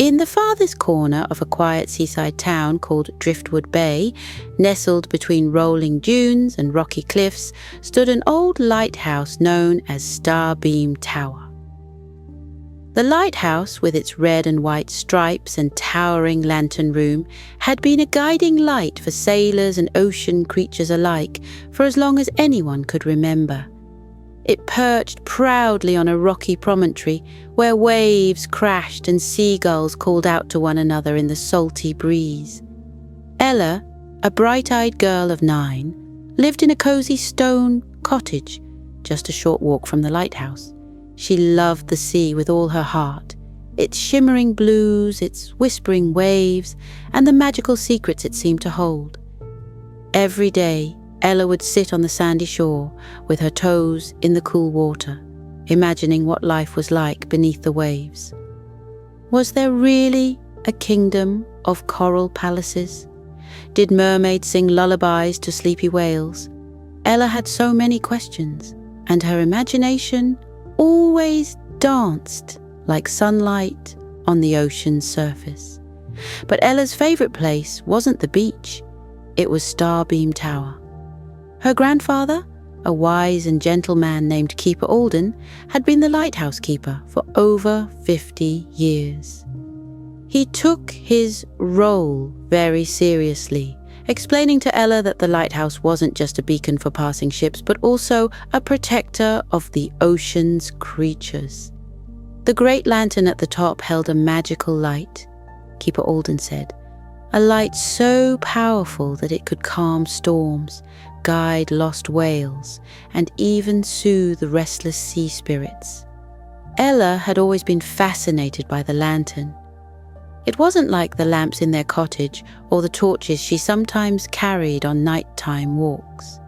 In the farthest corner of a quiet seaside town called Driftwood Bay, nestled between rolling dunes and rocky cliffs, stood an old lighthouse known as Starbeam Tower. The lighthouse, with its red and white stripes and towering lantern room, had been a guiding light for sailors and ocean creatures alike for as long as anyone could remember. It perched proudly on a rocky promontory where waves crashed and seagulls called out to one another in the salty breeze. Ella, a bright-eyed girl of 9, lived in a cozy stone cottage just a short walk from the lighthouse. She loved the sea with all her heart, its shimmering blues, its whispering waves, and the magical secrets it seemed to hold. Every day, Ella would sit on the sandy shore with her toes in the cool water, imagining what life was like beneath the waves. Was there really a kingdom of coral palaces? Did mermaids sing lullabies to sleepy whales? Ella had so many questions, and her imagination always danced like sunlight on the ocean's surface. But Ella's favourite place wasn't the beach, it was Starbeam Tower. Her grandfather, a wise and gentle man named Keeper Alden, had been the lighthouse keeper for over 50 years. He took his role very seriously, explaining to Ella that the lighthouse wasn't just a beacon for passing ships, but also a protector of the ocean's creatures. The great lantern at the top held a magical light, Keeper Alden said, a light so powerful that it could calm storms, guide lost whales, and even soothe restless sea spirits. Ella had always been fascinated by the lantern. It wasn't like the lamps in their cottage or the torches she sometimes carried on nighttime walks.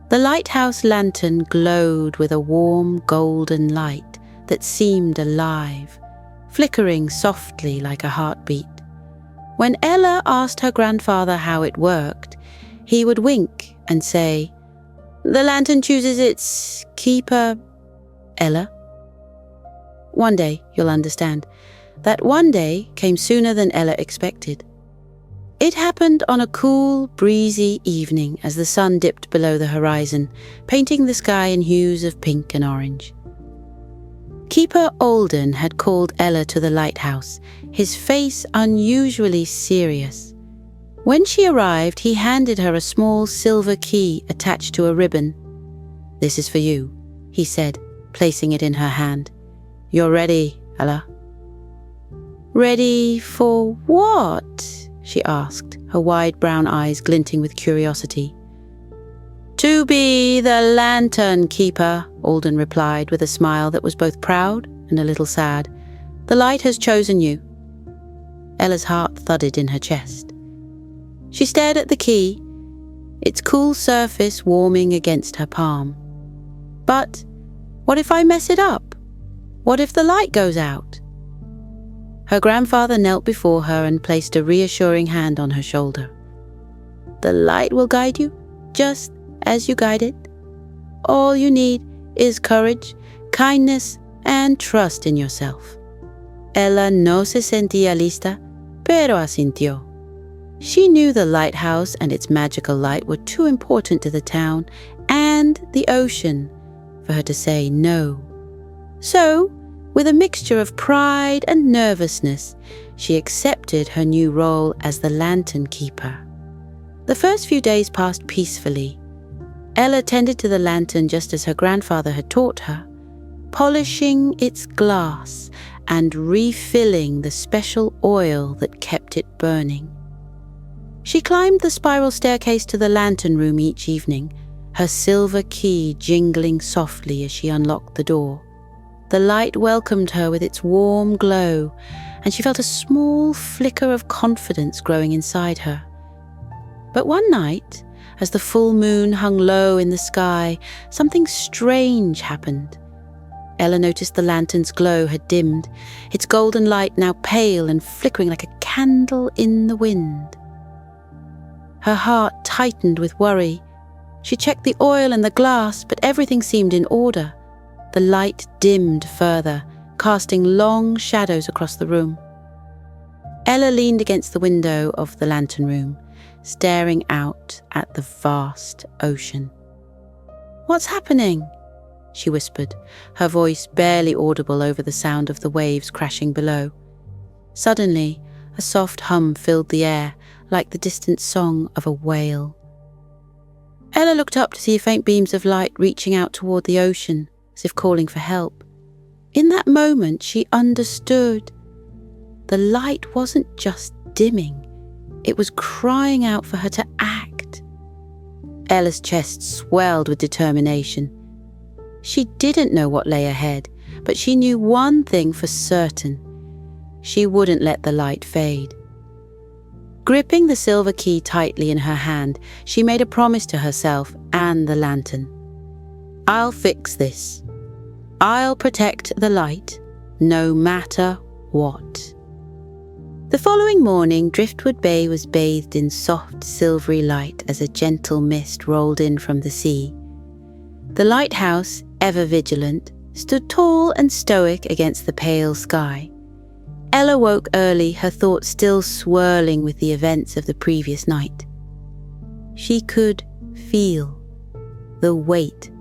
The lighthouse lantern glowed with a warm golden light that seemed alive, flickering softly like a heartbeat. When Ella asked her grandfather how it worked, he would wink and say, "The lantern chooses its keeper, Ella." One day, you'll understand. That one day came sooner than Ella expected. It happened on a cool, breezy evening as the sun dipped below the horizon, painting the sky in hues of pink and orange. Keeper Alden had called Ella to the lighthouse, his face unusually serious. When she arrived, he handed her a small silver key attached to a ribbon. "This is for you," he said, placing it in her hand. "You're ready, Ella." "Ready for what?" she asked, her wide brown eyes glinting with curiosity. "To be the lantern keeper," Alden replied with a smile that was both proud and a little sad. "The light has chosen you." Ella's heart thudded in her chest. She stared at the key, its cool surface warming against her palm. But what if I mess it up? What if the light goes out? Her grandfather knelt before her and placed a reassuring hand on her shoulder. "The light will guide you, just as you guide it. All you need is courage, kindness, and trust in yourself." Ella no se sentía lista, pero asintió. She knew the lighthouse and its magical light were too important to the town and the ocean for her to say no. So, with a mixture of pride and nervousness, she accepted her new role as the lantern keeper. The first few days passed peacefully. Ella tended to the lantern just as her grandfather had taught her, polishing its glass and refilling the special oil that kept it burning. She climbed the spiral staircase to the lantern room each evening, her silver key jingling softly as she unlocked the door. The light welcomed her with its warm glow, and she felt a small flicker of confidence growing inside her. But one night, as the full moon hung low in the sky, something strange happened. Ella noticed the lantern's glow had dimmed, its golden light now pale and flickering like a candle in the wind. Her heart tightened with worry. She checked the oil and the glass, but everything seemed in order. The light dimmed further, casting long shadows across the room. Ella leaned against the window of the lantern room, staring out at the vast ocean. "What's happening?" she whispered, her voice barely audible over the sound of the waves crashing below. Suddenly, a soft hum filled the air, like the distant song of a whale. Ella looked up to see faint beams of light reaching out toward the ocean, as if calling for help. In that moment, she understood. The light wasn't just dimming, it was crying out for her to act. Ella's chest swelled with determination. She didn't know what lay ahead, but she knew one thing for certain. She wouldn't let the light fade. Gripping the silver key tightly in her hand, she made a promise to herself and the lantern. "I'll fix this. I'll protect the light, no matter what." The following morning, Driftwood Bay was bathed in soft, silvery light as a gentle mist rolled in from the sea. The lighthouse, ever vigilant, stood tall and stoic against the pale sky. Ella woke early, her thoughts still swirling with the events of the previous night. She could feel the weight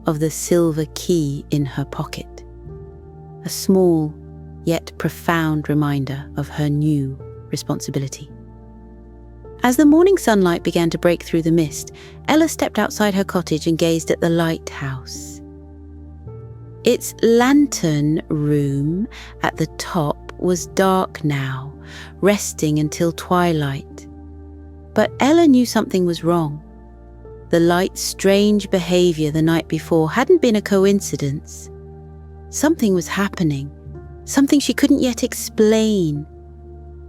of the silver key in her pocket, a small yet profound reminder of her new responsibility. As the morning sunlight began to break through the mist, Ella stepped outside her cottage and gazed at the lighthouse. Its lantern room at the top was dark now, resting until twilight. But Ella knew something was wrong. The light's strange behavior the night before hadn't been a coincidence. Something was happening, something she couldn't yet explain.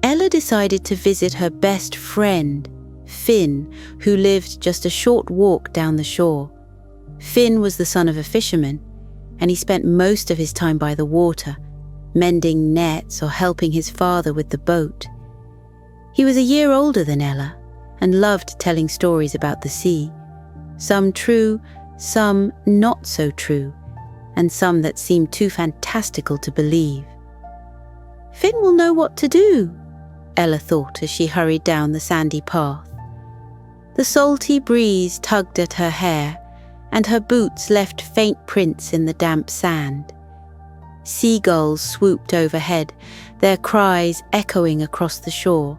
Ella decided to visit her best friend, Finn, who lived just a short walk down the shore. Finn was the son of a fisherman, and he spent most of his time by the water, mending nets or helping his father with the boat. He was a year older than Ella and loved telling stories about the sea, some true, some not so true, and some that seemed too fantastical to believe. "Finn will know what to do," Ella thought as she hurried down the sandy path. The salty breeze tugged at her hair, and her boots left faint prints in the damp sand. Seagulls swooped overhead, their cries echoing across the shore.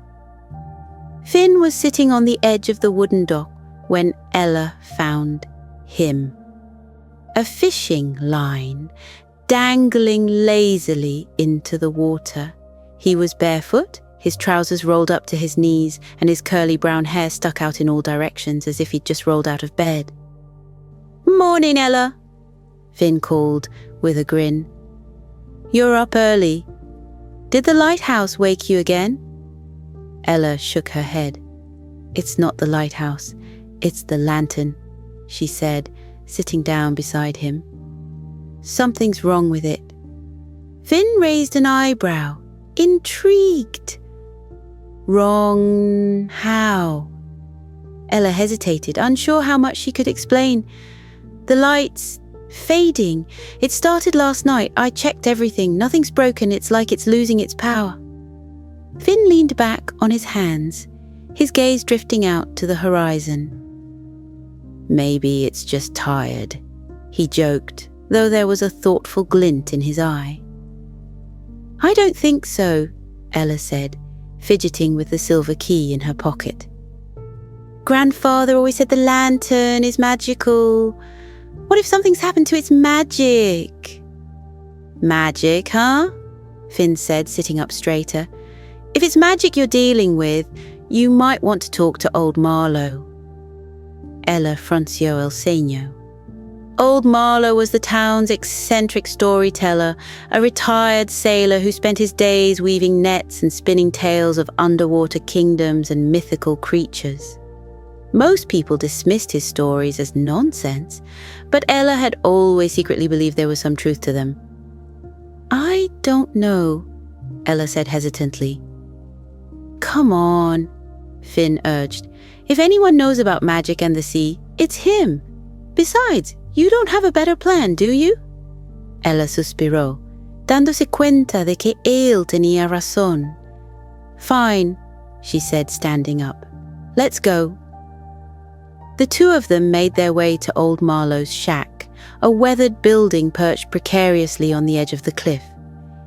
Finn was sitting on the edge of the wooden dock when Ella found him. A fishing line dangling lazily into the water. He was barefoot, his trousers rolled up to his knees, and his curly brown hair stuck out in all directions as if he'd just rolled out of bed. "Morning, Ella," Finn called with a grin. "You're up early. Did the lighthouse wake you again?" Ella shook her head. "It's not the lighthouse, it's the lantern," she said, sitting down beside him. "Something's wrong with it." Finn raised an eyebrow, intrigued. "Wrong how?" Ella hesitated, unsure how much she could explain. "The light's fading. It started last night. I checked everything. Nothing's broken. It's like it's losing its power." Finn leaned back on his hands, his gaze drifting out to the horizon. "Maybe it's just tired," he joked, though there was a thoughtful glint in his eye. "I don't think so," Ella said, fidgeting with the silver key in her pocket. "Grandfather always said the lantern is magical. What if something's happened to its magic?" "Magic, huh?" Finn said, sitting up straighter. "If it's magic you're dealing with, you might want to talk to old Marlowe." Ella frunció el ceño. Old Marlowe was the town's eccentric storyteller, a retired sailor who spent his days weaving nets and spinning tales of underwater kingdoms and mythical creatures. Most people dismissed his stories as nonsense, but Ella had always secretly believed there was some truth to them. "I don't know," Ella said hesitantly. "Come on," Finn urged. "If anyone knows about magic and the sea, it's him. Besides, you don't have a better plan, do you?" Ella suspiró, dándose cuenta de que él tenía razón. Fine, she said, standing up. Let's go. The two of them made their way to old Marlowe's shack, a weathered building perched precariously on the edge of the cliff.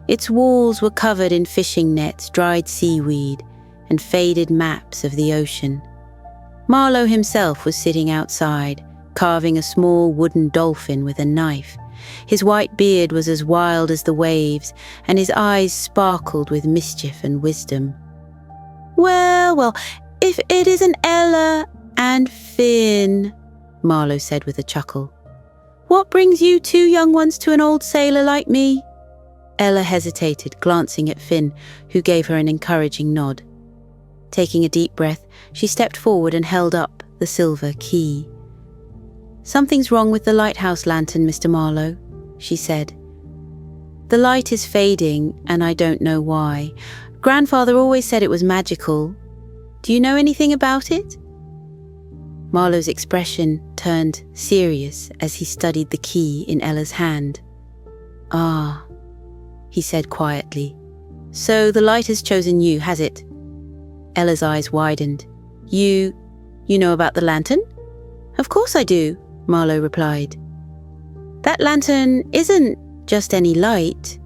Its walls were covered in fishing nets, dried seaweed, and faded maps of the ocean. Marlowe himself was sitting outside, carving a small wooden dolphin with a knife. His white beard was as wild as the waves, and his eyes sparkled with mischief and wisdom. Well, if it isn't Ella and Finn, Marlowe said with a chuckle. What brings you two young ones to an old sailor like me? Ella hesitated, glancing at Finn, who gave her an encouraging nod. Taking a deep breath, she stepped forward and held up the silver key. Something's wrong with the lighthouse lantern, Mr. Marlowe, she said. The light is fading, and I don't know why. Grandfather always said it was magical. Do you know anything about it? Marlowe's expression turned serious as he studied the key in Ella's hand. Ah, he said quietly. So the light has chosen you, has it? Ella's eyes widened. You know about the lantern? Of course I do, Marlowe replied. That lantern isn't just any light.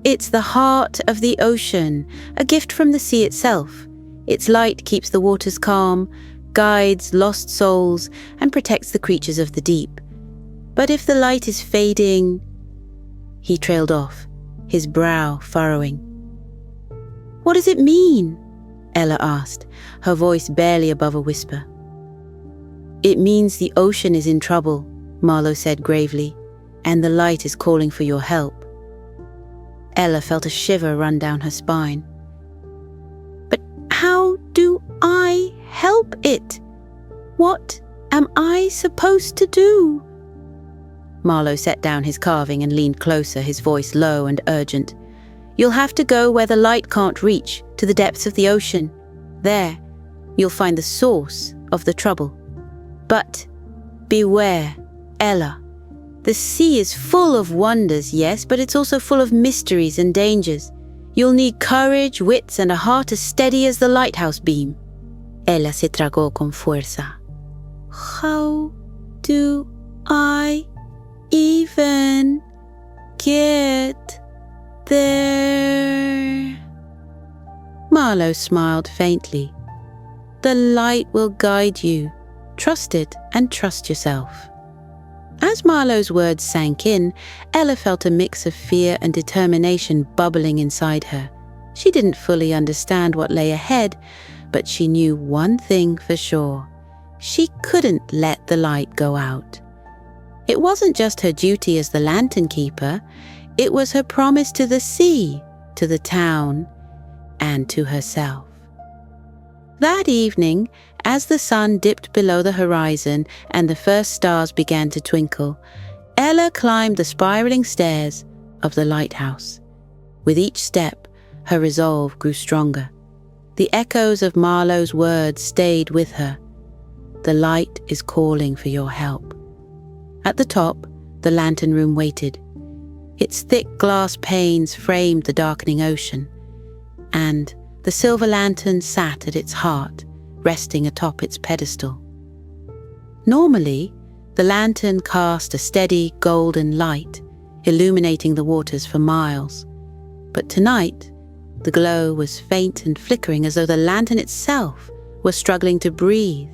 It's the heart of the ocean, a gift from the sea itself. Its light keeps the waters calm, guides lost souls, and protects the creatures of the deep. But if the light is fading... He trailed off, his brow furrowing. What does it mean? Ella asked, her voice barely above a whisper. It means the ocean is in trouble, Marlowe said gravely, and the light is calling for your help. Ella felt a shiver run down her spine. But how do I help it? What am I supposed to do? Marlowe set down his carving and leaned closer, his voice low and urgent. You'll have to go where the light can't reach, to the depths of the ocean. There, you'll find the source of the trouble. But beware, Ella. The sea is full of wonders, yes, but it's also full of mysteries and dangers. You'll need courage, wits, and a heart as steady as the lighthouse beam. Ella se tragó con fuerza. How do I even get there? Marlowe smiled faintly. The light will guide you. Trust it and trust yourself. As Marlowe's words sank in, Ella felt a mix of fear and determination bubbling inside her. She didn't fully understand what lay ahead, but she knew one thing for sure. She couldn't let the light go out. It wasn't just her duty as the lantern keeper, it was her promise to the sea, to the town, and to herself. That evening, as the sun dipped below the horizon and the first stars began to twinkle, Ella climbed the spiraling stairs of the lighthouse. With each step, her resolve grew stronger. The echoes of Marlowe's words stayed with her. The light is calling for your help. At the top, the lantern room waited. Its thick glass panes framed the darkening ocean, and the silver lantern sat at its heart, resting atop its pedestal. Normally, the lantern cast a steady golden light, illuminating the waters for miles. But tonight, the glow was faint and flickering as though the lantern itself was struggling to breathe.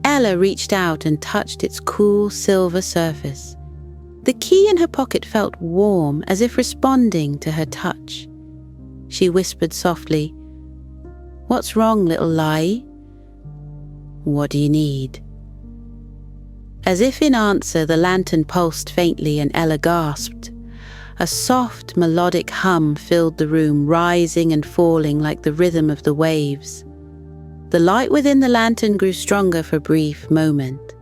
Ella reached out and touched its cool silver surface. The key in her pocket felt warm, as if responding to her touch. She whispered softly, "What's wrong, little Lai?" "What do you need?" As if in answer, the lantern pulsed faintly and Ella gasped. A soft, melodic hum filled the room, rising and falling like the rhythm of the waves. The light within the lantern grew stronger for a brief moment,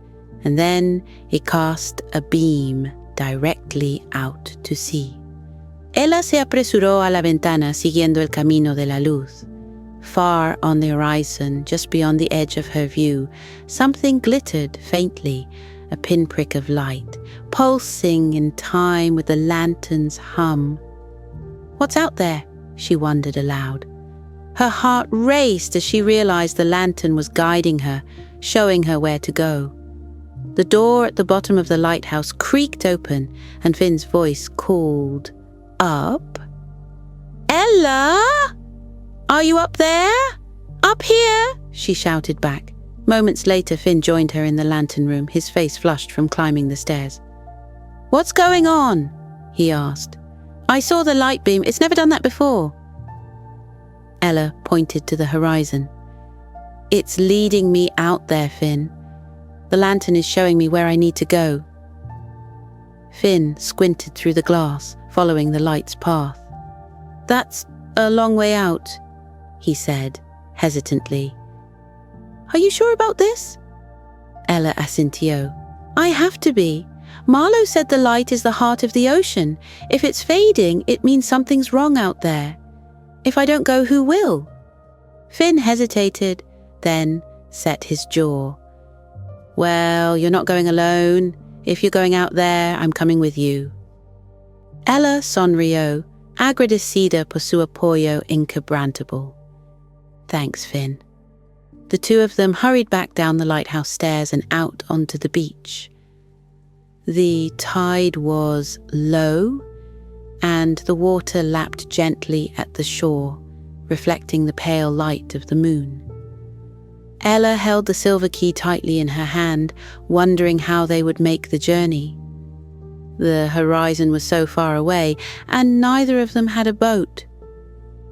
and then it cast a beam directly out to sea. Ella se apresuró a la ventana siguiendo el camino de la luz. Far on the horizon, just beyond the edge of her view, something glittered faintly, a pinprick of light, pulsing in time with the lantern's hum. "What's out there?" she wondered aloud. Her heart raced as she realized the lantern was guiding her, showing her where to go. The door at the bottom of the lighthouse creaked open, and Finn's voice called, "Up? Ella? Are you up there? Up here?" she shouted back. Moments later, Finn joined her in the lantern room, his face flushed from climbing the stairs. "What's going on?" he asked. "I saw the light beam. It's never done that before." Ella pointed to the horizon. "It's leading me out there, Finn. The lantern is showing me where I need to go." Finn squinted through the glass, following the light's path. "That's a long way out," he said, hesitantly. "Are you sure about this?" Ella assentiu. "I have to be. Marlowe said the light is the heart of the ocean. If it's fading, it means something's wrong out there. If I don't go, who will?" Finn hesitated, then set his jaw. "Well, you're not going alone. If you're going out there, I'm coming with you." Ella sonrió, agradecida por su apoyo inquebrantable. "Thanks, Finn." The two of them hurried back down the lighthouse stairs and out onto the beach. The tide was low, and the water lapped gently at the shore, reflecting the pale light of the moon. Ella held the silver key tightly in her hand, wondering how they would make the journey. The horizon was so far away, and neither of them had a boat.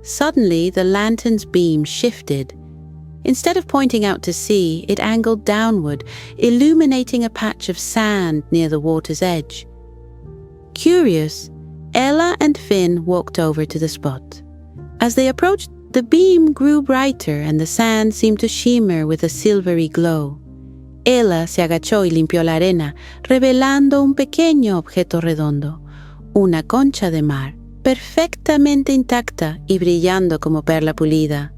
Suddenly, the lantern's beam shifted. Instead of pointing out to sea, it angled downward, illuminating a patch of sand near the water's edge. Curious, Ella and Finn walked over to the spot. As they approached, the beam grew brighter and the sand seemed to shimmer with a silvery glow. Ella se agachó y limpió la arena, revelando un pequeño objeto redondo, una concha de mar, perfectamente intacta y brillando como perla pulida.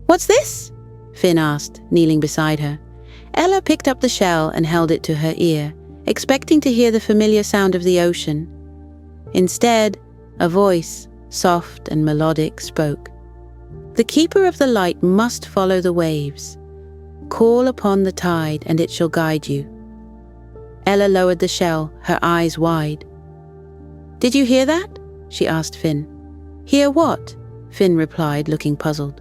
"What's this?" Finn asked, kneeling beside her. Ella picked up the shell and held it to her ear, expecting to hear the familiar sound of the ocean. Instead, a voice, soft and melodic, spoke. "The keeper of the light must follow the waves. Call upon the tide, and it shall guide you." Ella lowered the shell, her eyes wide. "Did you hear that?" she asked Finn. "Hear what?" Finn replied, looking puzzled.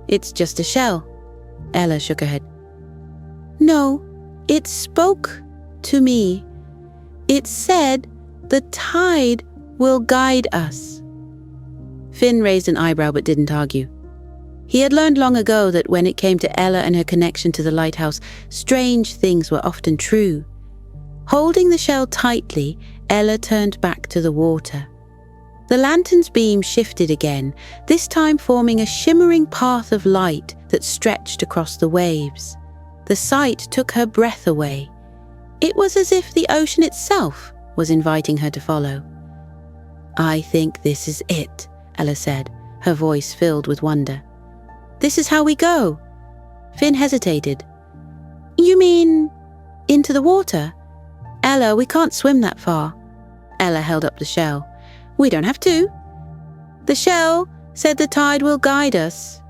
"It's just a shell." Ella shook her head. "No, it spoke to me. It said the tide will guide us." Finn raised an eyebrow but didn't argue. He had learned long ago that when it came to Ella and her connection to the lighthouse, strange things were often true. Holding the shell tightly, Ella turned back to the water. The lantern's beam shifted again, this time forming a shimmering path of light that stretched across the waves. The sight took her breath away. It was as if the ocean itself was inviting her to follow. "I think this is it," Ella said, her voice filled with wonder. "This is how we go." Finn hesitated. "You mean into the water?" "Ella, we can't swim that far." Ella held up the shell. "We don't have to." "The shell said the tide will guide us.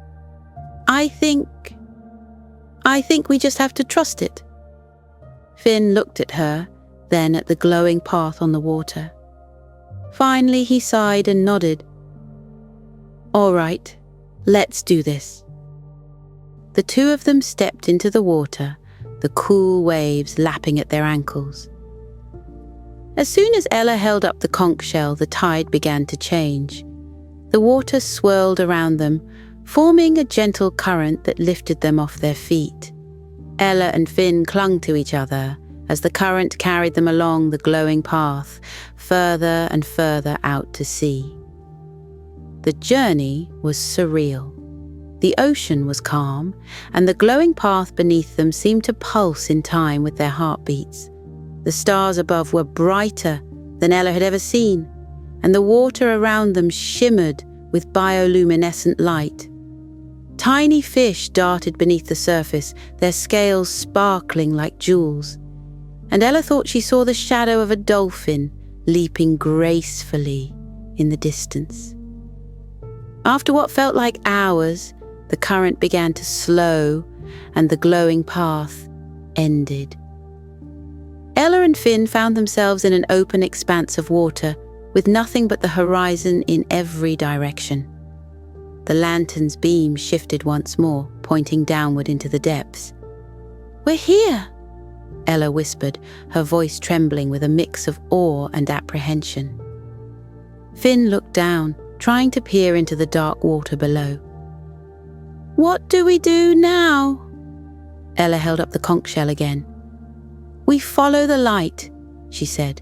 I think we just have to trust it." Finn looked at her, then at the glowing path on the water. Finally, he sighed and nodded. "All right, let's do this." The two of them stepped into the water, the cool waves lapping at their ankles. As soon as Ella held up the conch shell, the tide began to change. The water swirled around them, forming a gentle current that lifted them off their feet. Ella and Finn clung to each other as the current carried them along the glowing path, further and further out to sea. The journey was surreal. The ocean was calm, and the glowing path beneath them seemed to pulse in time with their heartbeats. The stars above were brighter than Ella had ever seen, and the water around them shimmered with bioluminescent light. Tiny fish darted beneath the surface, their scales sparkling like jewels, and Ella thought she saw the shadow of a dolphin leaping gracefully in the distance. After what felt like hours, the current began to slow and the glowing path ended. Ella and Finn found themselves in an open expanse of water with nothing but the horizon in every direction. The lantern's beam shifted once more, pointing downward into the depths. "We're here," Ella whispered, her voice trembling with a mix of awe and apprehension. Finn looked down, trying to peer into the dark water below. "What do we do now?" Ella held up the conch shell again. "We follow the light," she said.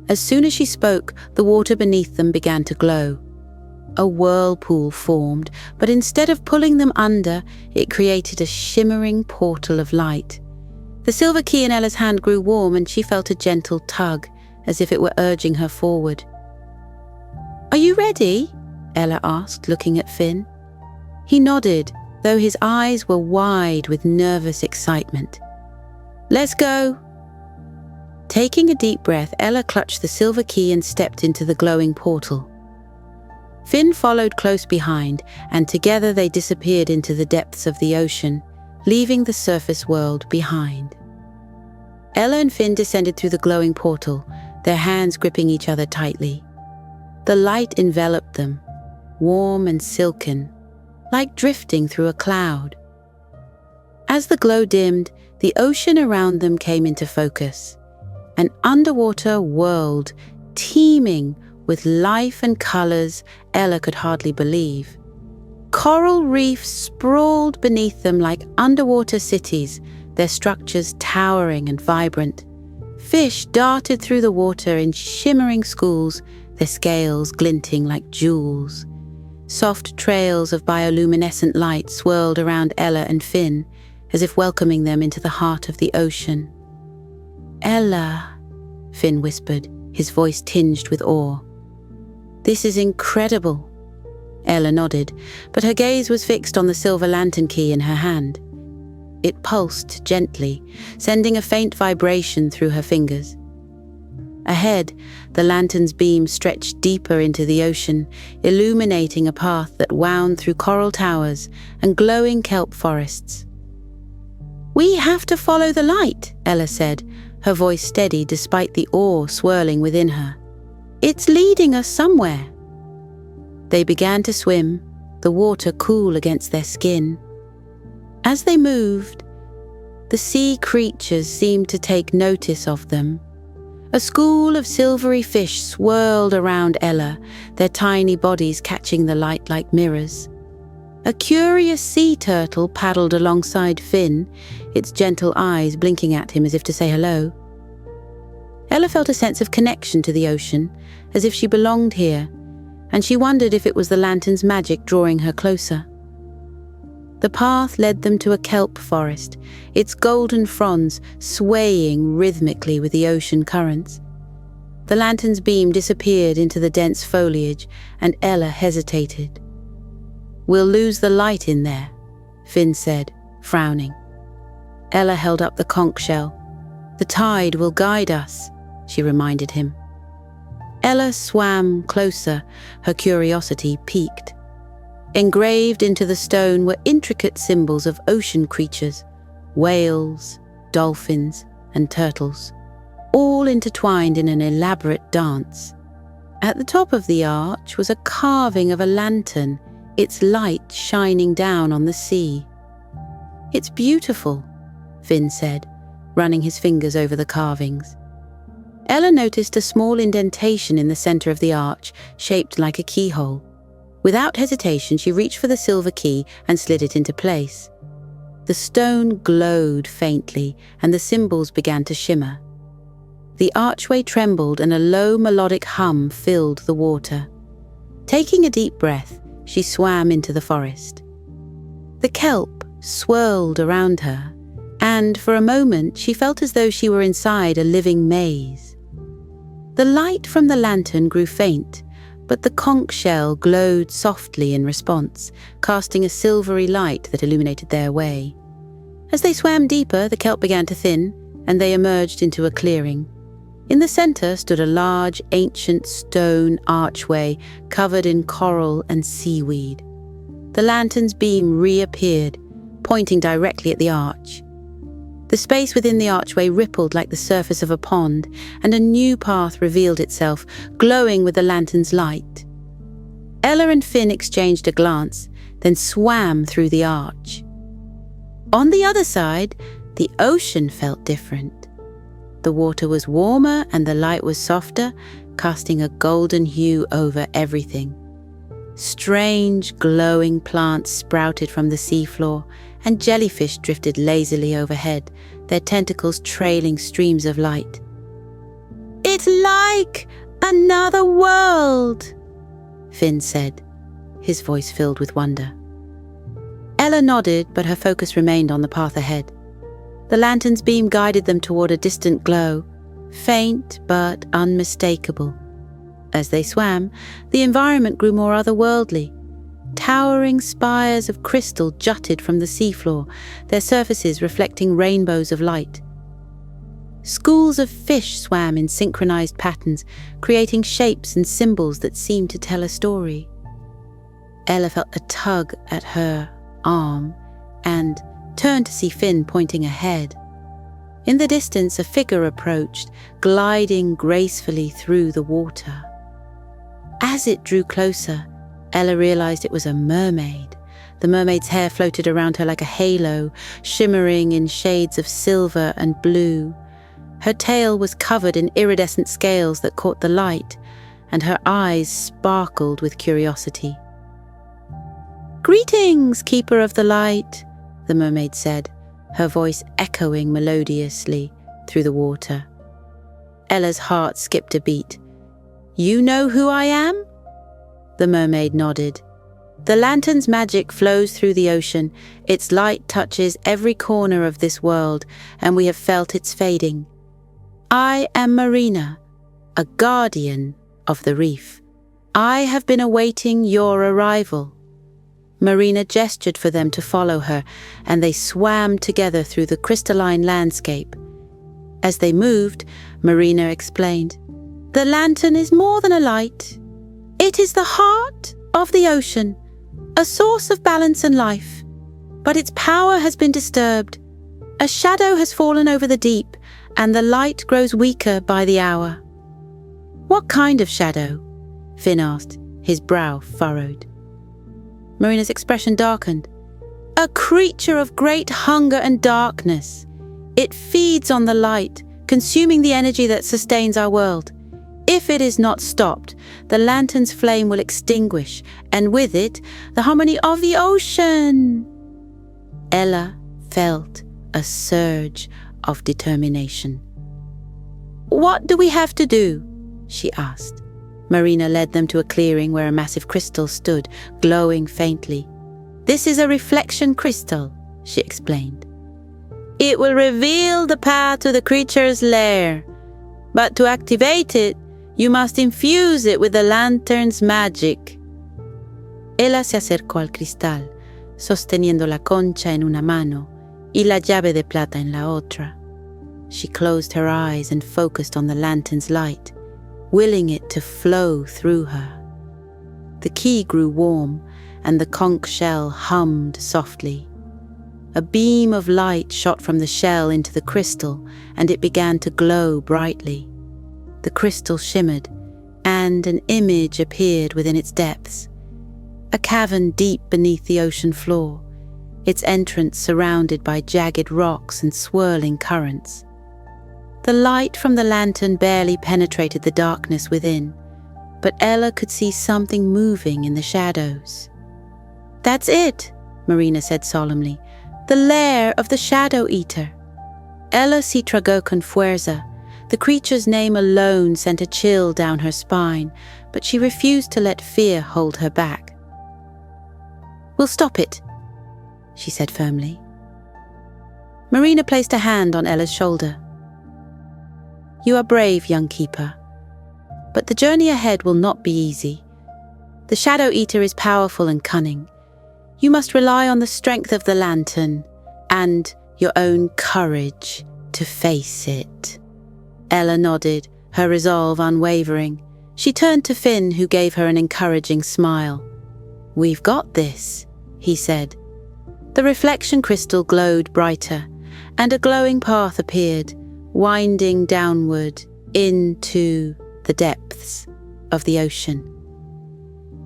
As soon as she spoke, the water beneath them began to glow. A whirlpool formed, but instead of pulling them under, it created a shimmering portal of light. The silver key in Ella's hand grew warm and she felt a gentle tug, as if it were urging her forward. "Are you ready?" Ella asked, looking at Finn. He nodded, though his eyes were wide with nervous excitement. "Let's go." Taking a deep breath, Ella clutched the silver key and stepped into the glowing portal. Finn followed close behind, and together they disappeared into the depths of the ocean, leaving the surface world behind. Ella and Finn descended through the glowing portal, their hands gripping each other tightly. The light enveloped them, warm and silken, like drifting through a cloud. As the glow dimmed, the ocean around them came into focus, an underwater world teeming with life and colors Ella could hardly believe. Coral reefs sprawled beneath them like underwater cities, their structures towering and vibrant. Fish darted through the water in shimmering schools, their scales glinting like jewels. Soft trails of bioluminescent light swirled around Ella and Finn, as if welcoming them into the heart of the ocean. "Ella," Finn whispered, his voice tinged with awe. "This is incredible." Ella nodded, but her gaze was fixed on the silver lantern key in her hand. It pulsed gently, sending a faint vibration through her fingers. Ahead, the lantern's beam stretched deeper into the ocean, illuminating a path that wound through coral towers and glowing kelp forests. "We have to follow the light," Ella said, her voice steady despite the awe swirling within her. "It's leading us somewhere." They began to swim, the water cool against their skin. As they moved, the sea creatures seemed to take notice of them. A school of silvery fish swirled around Ella, their tiny bodies catching the light like mirrors. A curious sea turtle paddled alongside Finn, its gentle eyes blinking at him as if to say hello. Ella felt a sense of connection to the ocean, as if she belonged here, and she wondered if it was the lantern's magic drawing her closer. The path led them to a kelp forest, its golden fronds swaying rhythmically with the ocean currents. The lantern's beam disappeared into the dense foliage, and Ella hesitated. "We'll lose the light in there," Finn said, frowning. Ella held up the conch shell. "The tide will guide us," she reminded him. Ella swam closer, her curiosity piqued. Engraved into the stone were intricate symbols of ocean creatures, whales, dolphins, and turtles, all intertwined in an elaborate dance. At the top of the arch was a carving of a lantern, its light shining down on the sea. "It's beautiful," Finn said, running his fingers over the carvings. Ella noticed a small indentation in the center of the arch, shaped like a keyhole. Without hesitation, she reached for the silver key and slid it into place. The stone glowed faintly, and the symbols began to shimmer. The archway trembled, and a low melodic hum filled the water. Taking a deep breath, she swam into the forest. The kelp swirled around her, and for a moment she felt as though she were inside a living maze. The light from the lantern grew faint, but the conch shell glowed softly in response, casting a silvery light that illuminated their way. As they swam deeper, the kelp began to thin, and they emerged into a clearing. In the center stood a large, ancient stone archway covered in coral and seaweed. The lantern's beam reappeared, pointing directly at the arch. The space within the archway rippled like the surface of a pond, and a new path revealed itself, glowing with the lantern's light. Ella and Finn exchanged a glance, then swam through the arch. On the other side, the ocean felt different. The water was warmer and the light was softer, casting a golden hue over everything. Strange, glowing plants sprouted from the seafloor, and jellyfish drifted lazily overhead, their tentacles trailing streams of light. "It's like another world," Finn said, his voice filled with wonder. Ella nodded, but her focus remained on the path ahead. The lantern's beam guided them toward a distant glow, faint but unmistakable. As they swam, the environment grew more otherworldly. Towering spires of crystal jutted from the seafloor, their surfaces reflecting rainbows of light. Schools of fish swam in synchronized patterns, creating shapes and symbols that seemed to tell a story. Ella felt a tug at her arm and turned to see Finn pointing ahead. In the distance, a figure approached, gliding gracefully through the water. As it drew closer, Ella realized it was a mermaid. The mermaid's hair floated around her like a halo, shimmering in shades of silver and blue. Her tail was covered in iridescent scales that caught the light, and her eyes sparkled with curiosity. "Greetings, Keeper of the Light," the mermaid said, her voice echoing melodiously through the water. Ella's heart skipped a beat. "You know who I am?" The mermaid nodded. "The lantern's magic flows through the ocean. Its light touches every corner of this world, and we have felt its fading. I am Marina, a guardian of the reef. I have been awaiting your arrival." Marina gestured for them to follow her, and they swam together through the crystalline landscape. As they moved, Marina explained, "The lantern is more than a light. It is the heart of the ocean, a source of balance and life. But its power has been disturbed. A shadow has fallen over the deep, and the light grows weaker by the hour." "What kind of shadow?" Finn asked, his brow furrowed. Marina's expression darkened. "A creature of great hunger and darkness. It feeds on the light, consuming the energy that sustains our world. If it is not stopped, the lantern's flame will extinguish, and with it, the harmony of the ocean." Ella felt a surge of determination. "What do we have to do?" she asked. Marina led them to a clearing where a massive crystal stood, glowing faintly. "This is a reflection crystal," she explained. "It will reveal the path to the creature's lair. But to activate it, you must infuse it with the lantern's magic." Ella se acercó al cristal, sosteniendo la concha en una mano y la llave de plata en la otra. She closed her eyes and focused on the lantern's light, willing it to flow through her. The key grew warm, and the conch shell hummed softly. A beam of light shot from the shell into the crystal, and it began to glow brightly. The crystal shimmered, and an image appeared within its depths. A cavern deep beneath the ocean floor, its entrance surrounded by jagged rocks and swirling currents. The light from the lantern barely penetrated the darkness within, but Ella could see something moving in the shadows. "That's it," Marina said solemnly. "The lair of the Shadow Eater." Ella si tragó con fuerza. The creature's name alone sent a chill down her spine, but she refused to let fear hold her back. "We'll stop it," she said firmly. Marina placed a hand on Ella's shoulder. "You are brave, young keeper, but the journey ahead will not be easy. The Shadow Eater is powerful and cunning. You must rely on the strength of the lantern and your own courage to face it." Ella nodded, her resolve unwavering. She turned to Finn, who gave her an encouraging smile. "We've got this," he said. The reflection crystal glowed brighter, and a glowing path appeared, winding downward into the depths of the ocean.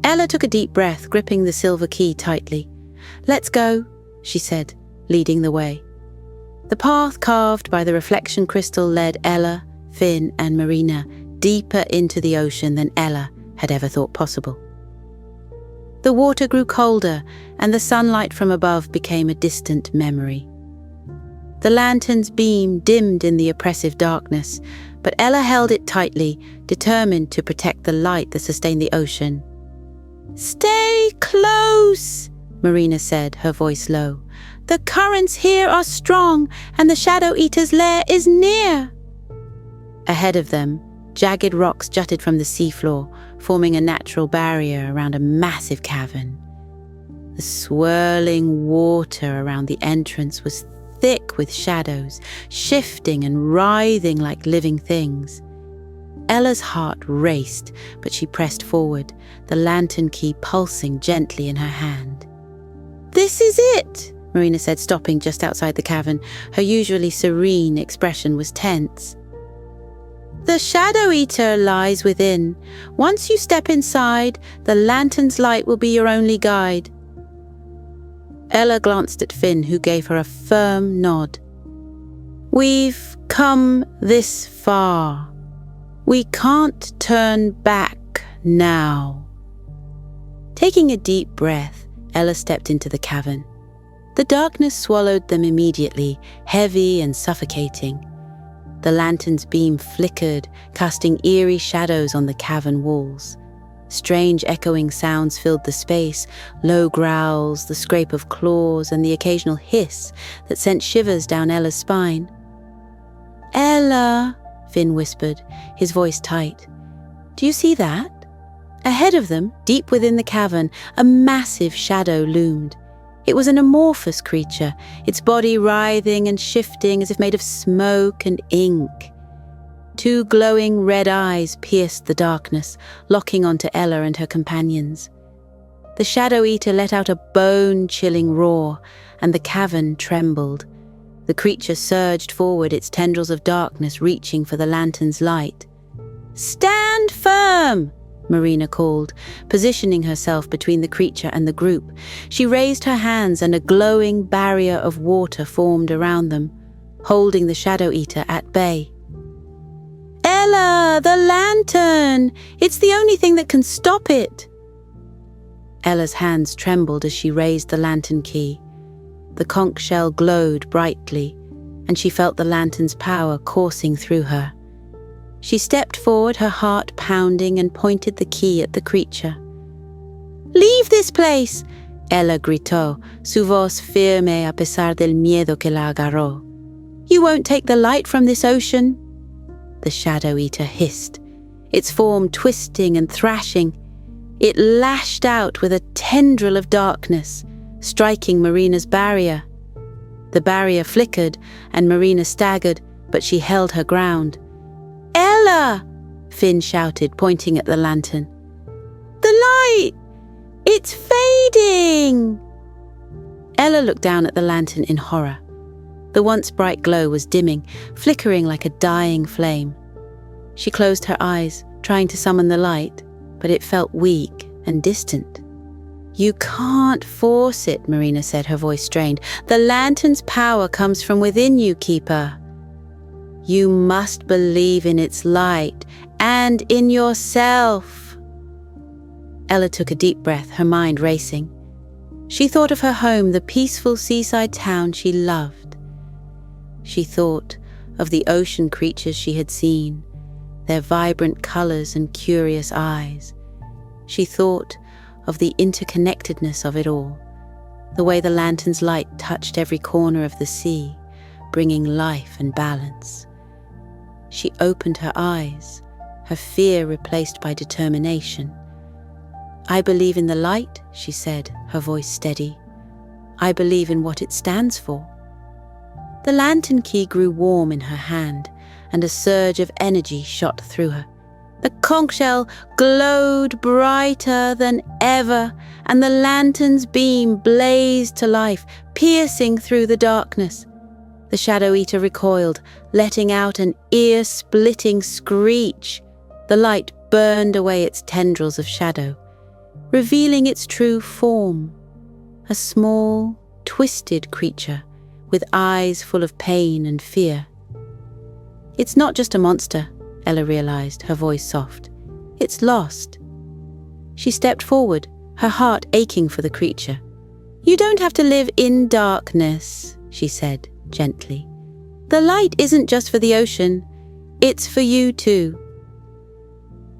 Ella took a deep breath, gripping the silver key tightly. "Let's go," she said, leading the way. The path carved by the reflection crystal led Ella, Finn, and Marina deeper into the ocean than Ella had ever thought possible. The water grew colder, and the sunlight from above became a distant memory. The lantern's beam dimmed in the oppressive darkness, but Ella held it tightly, determined to protect the light that sustained the ocean. "Stay close," Marina said, her voice low. "The currents here are strong, and the Shadow Eater's lair is near." Ahead of them, jagged rocks jutted from the seafloor, forming a natural barrier around a massive cavern. The swirling water around the entrance was thick with shadows, shifting and writhing like living things. Ella's heart raced, but she pressed forward, the lantern key pulsing gently in her hand. "This is it," Marina said, stopping just outside the cavern. Her usually serene expression was tense. "The Shadow Eater lies within. Once you step inside, the lantern's light will be your only guide." Ella glanced at Finn, who gave her a firm nod. "We've come this far. We can't turn back now." Taking a deep breath, Ella stepped into the cavern. The darkness swallowed them immediately, heavy and suffocating. The lantern's beam flickered, casting eerie shadows on the cavern walls. Strange echoing sounds filled the space, low growls, the scrape of claws, and the occasional hiss that sent shivers down Ella's spine. "Ella," Finn whispered, his voice tight. "Do you see that?" Ahead of them, deep within the cavern, a massive shadow loomed. It was an amorphous creature, its body writhing and shifting as if made of smoke and ink. Two glowing red eyes pierced the darkness, locking onto Ella and her companions. The Shadow Eater let out a bone-chilling roar, and the cavern trembled. The creature surged forward, its tendrils of darkness reaching for the lantern's light. "Stand firm!" Marina called, positioning herself between the creature and the group. She raised her hands, and a glowing barrier of water formed around them, holding the Shadow Eater at bay. "Ella, the lantern! It's the only thing that can stop it!" Ella's hands trembled as she raised the lantern key. The conch shell glowed brightly, and she felt the lantern's power coursing through her. She stepped forward, her heart pounding, and pointed the key at the creature. "Leave this place!" Ella gritó, su voz firme a pesar del miedo que la agarró. "You won't take the light from this ocean." The Shadow Eater hissed, its form twisting and thrashing. It lashed out with a tendril of darkness, striking Marina's barrier. The barrier flickered, and Marina staggered, but she held her ground. "Ella!" Finn shouted, pointing at the lantern. "The light! It's fading!" Ella looked down at the lantern in horror. The once bright glow was dimming, flickering like a dying flame. She closed her eyes, trying to summon the light, but it felt weak and distant. "You can't force it," Marina said, her voice strained. "The lantern's power comes from within you, Keeper. You must believe in its light and in yourself." Ella took a deep breath, her mind racing. She thought of her home, the peaceful seaside town she loved. She thought of the ocean creatures she had seen, their vibrant colors and curious eyes. She thought of the interconnectedness of it all, the way the lantern's light touched every corner of the sea, bringing life and balance. She opened her eyes, her fear replaced by determination. "I believe in the light," she said, her voice steady. "I believe in what it stands for." The lantern key grew warm in her hand, and a surge of energy shot through her. The conch shell glowed brighter than ever, and the lantern's beam blazed to life, piercing through the darkness. The Shadow Eater recoiled, letting out an ear-splitting screech. The light burned away its tendrils of shadow, revealing its true form, a small, twisted creature with eyes full of pain and fear. It's not just a monster, Ella realized, her voice soft. It's lost. She stepped forward, her heart aching for the creature. You don't have to live in darkness, she said gently. The light isn't just for the ocean, it's for you too.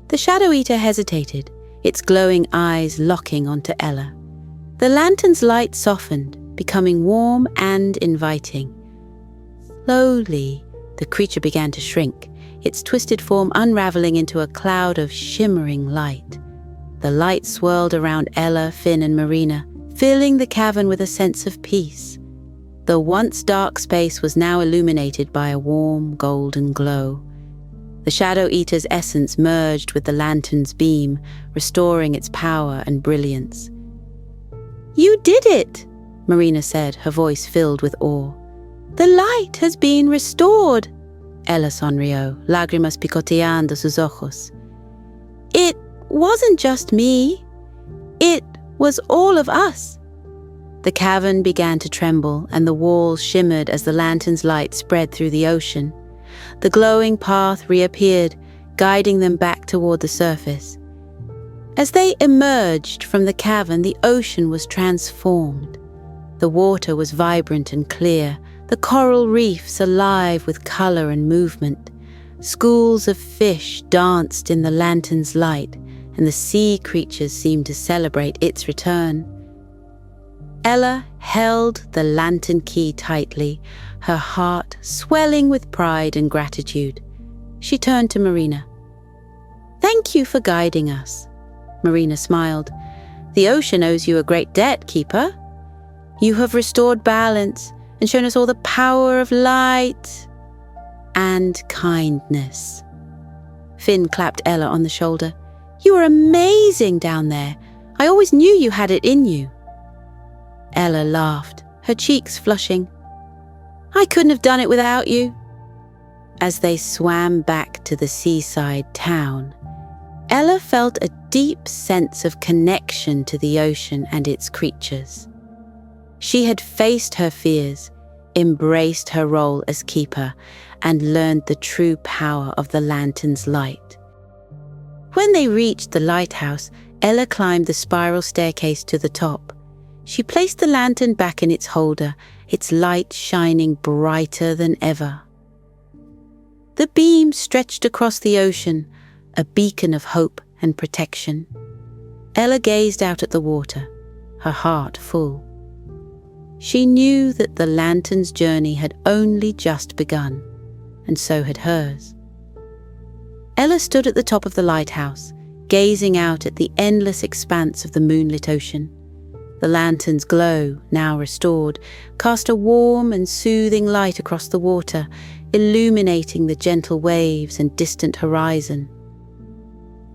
The Shadow Eater hesitated, its glowing eyes locking onto Ella. The lantern's light softened, becoming warm and inviting. Slowly, the creature began to shrink, its twisted form unraveling into a cloud of shimmering light. The light swirled around Ella, Finn, and Marina, filling the cavern with a sense of peace. The once dark space was now illuminated by a warm, golden glow. The Shadow Eater's essence merged with the lantern's beam, restoring its power and brilliance. You did it, Marina said, her voice filled with awe. The light has been restored. Ella sonrió, lágrimas picoteando sus ojos. It wasn't just me. It was all of us. The cavern began to tremble, and the walls shimmered as the lantern's light spread through the ocean. The glowing path reappeared, guiding them back toward the surface. As they emerged from the cavern, the ocean was transformed. The water was vibrant and clear, the coral reefs alive with color and movement. Schools of fish danced in the lantern's light, and the sea creatures seemed to celebrate its return. Ella held the lantern key tightly, her heart swelling with pride and gratitude. She turned to Marina. Thank you for guiding us. Marina smiled. The ocean owes you a great debt, Keeper. You have restored balance and shown us all the power of light and kindness. Finn clapped Ella on the shoulder. You are amazing down there. I always knew you had it in you. Ella laughed, her cheeks flushing. I couldn't have done it without you. As they swam back to the seaside town, Ella felt a deep sense of connection to the ocean and its creatures. She had faced her fears, embraced her role as keeper, and learned the true power of the lantern's light. When they reached the lighthouse, Ella climbed the spiral staircase to the top. She placed the lantern back in its holder, its light shining brighter than ever. The beam stretched across the ocean, a beacon of hope and protection. Ella gazed out at the water, her heart full. She knew that the lantern's journey had only just begun, and so had hers. Ella stood at the top of the lighthouse, gazing out at the endless expanse of the moonlit ocean. The lantern's glow, now restored, cast a warm and soothing light across the water, illuminating the gentle waves and distant horizon.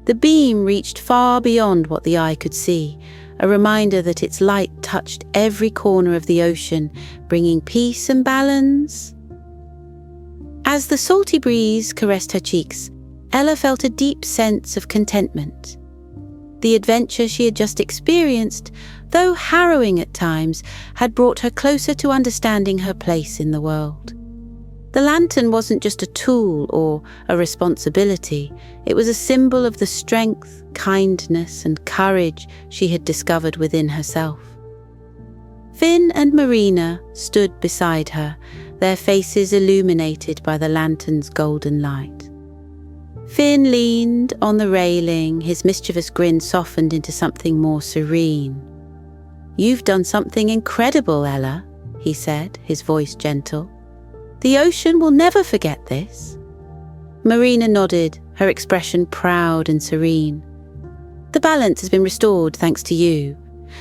The beam reached far beyond what the eye could see, a reminder that its light touched every corner of the ocean, bringing peace and balance. As the salty breeze caressed her cheeks, Ella felt a deep sense of contentment. The adventure she had just experienced, though harrowing at times, had brought her closer to understanding her place in the world. The lantern wasn't just a tool or a responsibility. It was a symbol of the strength, kindness, and courage she had discovered within herself. Finn and Marina stood beside her, their faces illuminated by the lantern's golden light. Finn leaned on the railing, his mischievous grin softened into something more serene. "You've done something incredible, Ella," he said, his voice gentle. "The ocean will never forget this." Marina nodded, her expression proud and serene. "The balance has been restored thanks to you.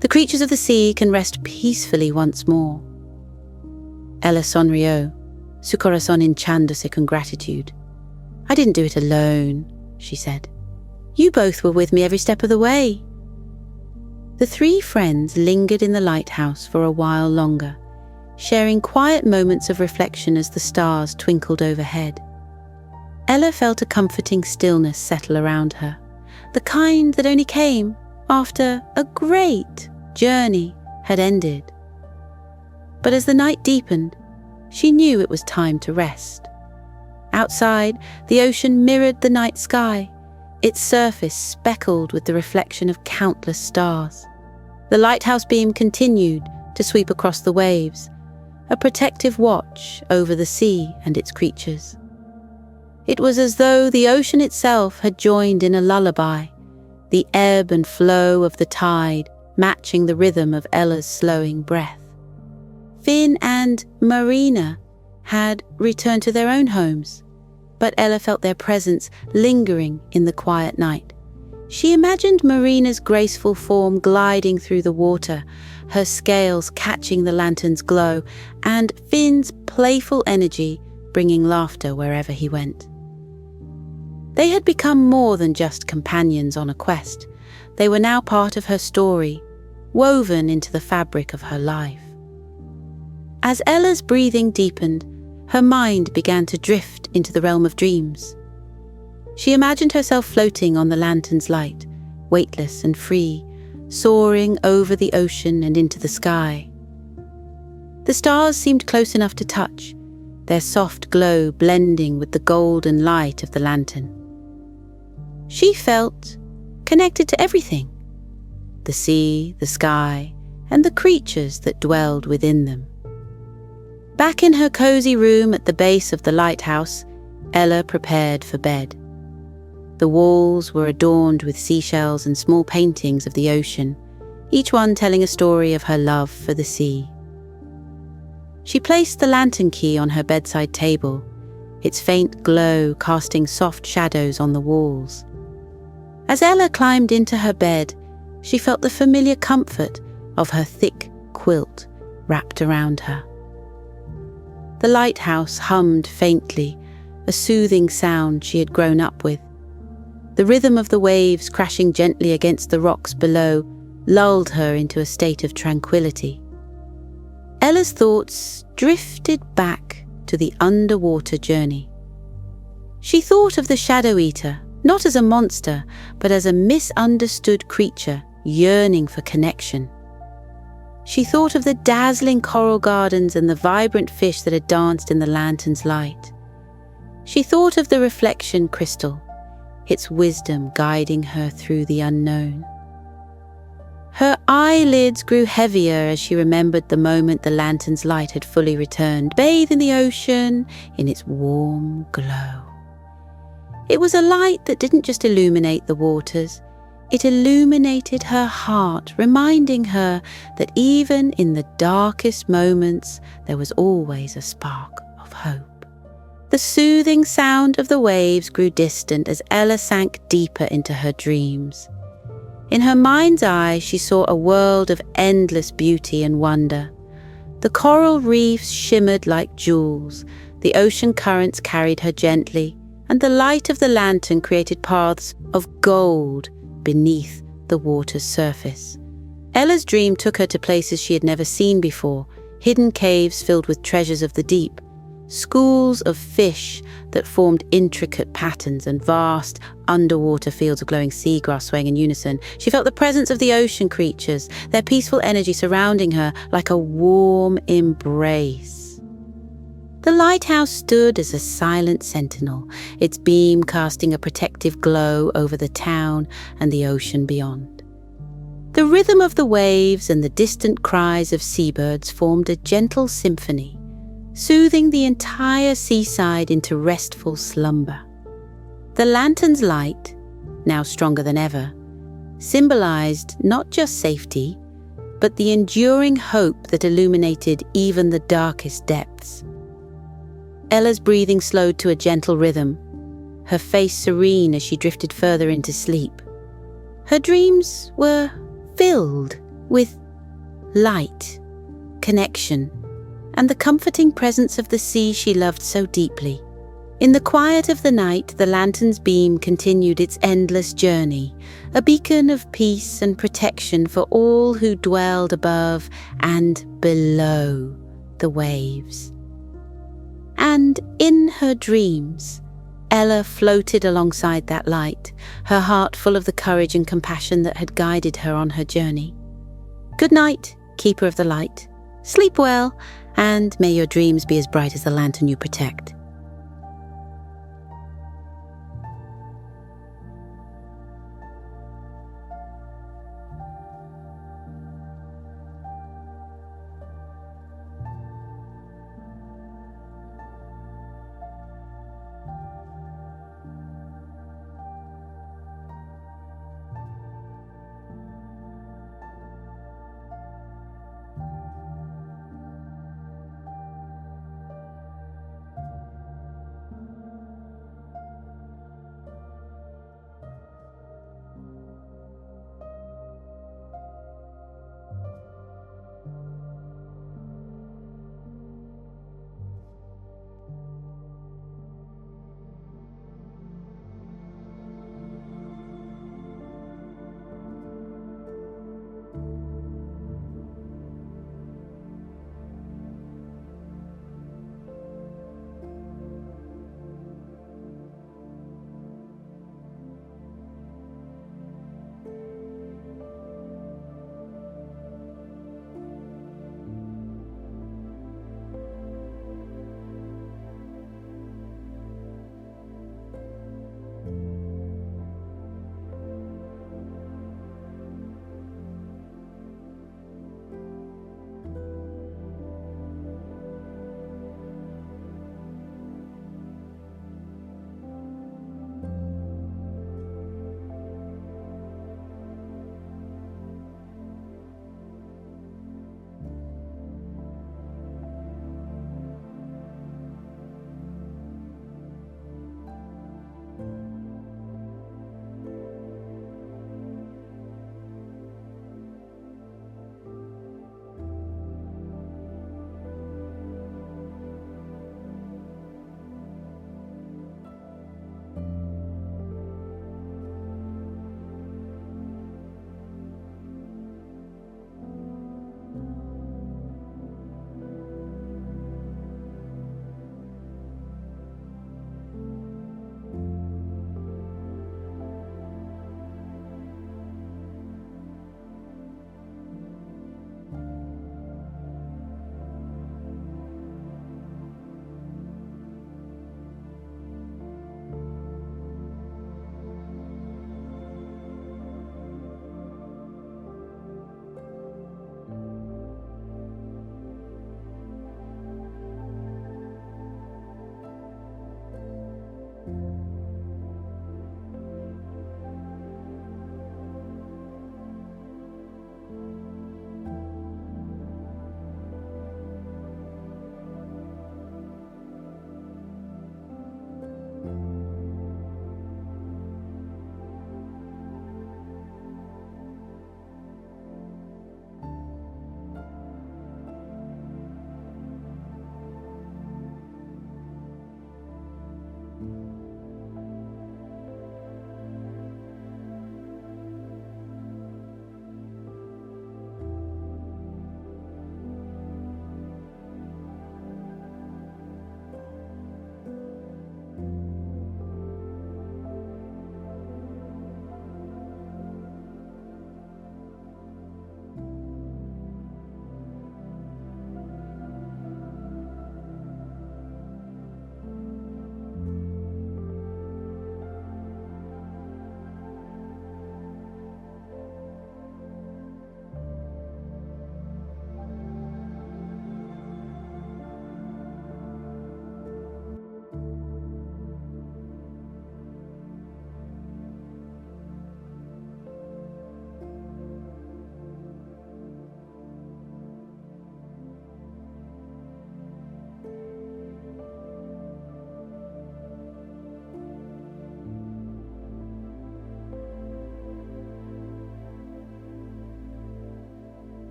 The creatures of the sea can rest peacefully once more." Ella sonrió, su corazón hinchándose con gratitud. "I didn't do it alone," she said. "You both were with me every step of the way." The three friends lingered in the lighthouse for a while longer, sharing quiet moments of reflection as the stars twinkled overhead. Ella felt a comforting stillness settle around her, the kind that only came after a great journey had ended. But as the night deepened, she knew it was time to rest. Outside, the ocean mirrored the night sky, its surface speckled with the reflection of countless stars. The lighthouse beam continued to sweep across the waves, a protective watch over the sea and its creatures. It was as though the ocean itself had joined in a lullaby, the ebb and flow of the tide matching the rhythm of Ella's slowing breath. Finn and Marina had returned to their own homes, but Ella felt their presence lingering in the quiet night. She imagined Marina's graceful form gliding through the water, her scales catching the lantern's glow, and Finn's playful energy bringing laughter wherever he went. They had become more than just companions on a quest. They were now part of her story, woven into the fabric of her life. As Ella's breathing deepened, her mind began to drift into the realm of dreams. She imagined herself floating on the lantern's light, weightless and free, soaring over the ocean and into the sky. The stars seemed close enough to touch, their soft glow blending with the golden light of the lantern. She felt connected to everything: the sea, the sky, and the creatures that dwelled within them. Back in her cozy room at the base of the lighthouse, Ella prepared for bed. The walls were adorned with seashells and small paintings of the ocean, each one telling a story of her love for the sea. She placed the lantern key on her bedside table, its faint glow casting soft shadows on the walls. As Ella climbed into her bed, she felt the familiar comfort of her thick quilt wrapped around her. The lighthouse hummed faintly, a soothing sound she had grown up with. The rhythm of the waves crashing gently against the rocks below lulled her into a state of tranquility. Ella's thoughts drifted back to the underwater journey. She thought of the Shadow Eater, not as a monster, but as a misunderstood creature yearning for connection. She thought of the dazzling coral gardens and the vibrant fish that had danced in the lantern's light. She thought of the reflection crystal, its wisdom guiding her through the unknown. Her eyelids grew heavier as she remembered the moment the lantern's light had fully returned, bathed in the ocean in its warm glow. It was a light that didn't just illuminate the waters, it illuminated her heart, reminding her that even in the darkest moments, there was always a spark of hope. The soothing sound of the waves grew distant as Ella sank deeper into her dreams. In her mind's eye, she saw a world of endless beauty and wonder. The coral reefs shimmered like jewels, the ocean currents carried her gently, and the light of the lantern created paths of gold beneath the water's surface. Ella's dream took her to places she had never seen before, hidden caves filled with treasures of the deep, schools of fish that formed intricate patterns, and vast underwater fields of glowing seagrass swaying in unison. She felt the presence of the ocean creatures, their peaceful energy surrounding her like a warm embrace. The lighthouse stood as a silent sentinel, its beam casting a protective glow over the town and the ocean beyond. The rhythm of the waves and the distant cries of seabirds formed a gentle symphony, soothing the entire seaside into restful slumber. The lantern's light, now stronger than ever, symbolized not just safety, but the enduring hope that illuminated even the darkest depths. Ella's breathing slowed to a gentle rhythm, her face serene as she drifted further into sleep. Her dreams were filled with light, connection, and the comforting presence of the sea she loved so deeply. In the quiet of the night, the lantern's beam continued its endless journey, a beacon of peace and protection for all who dwelled above and below the waves. And in her dreams, Ella floated alongside that light, her heart full of the courage and compassion that had guided her on her journey. Good night, keeper of the light. Sleep well, and may your dreams be as bright as the lantern you protect.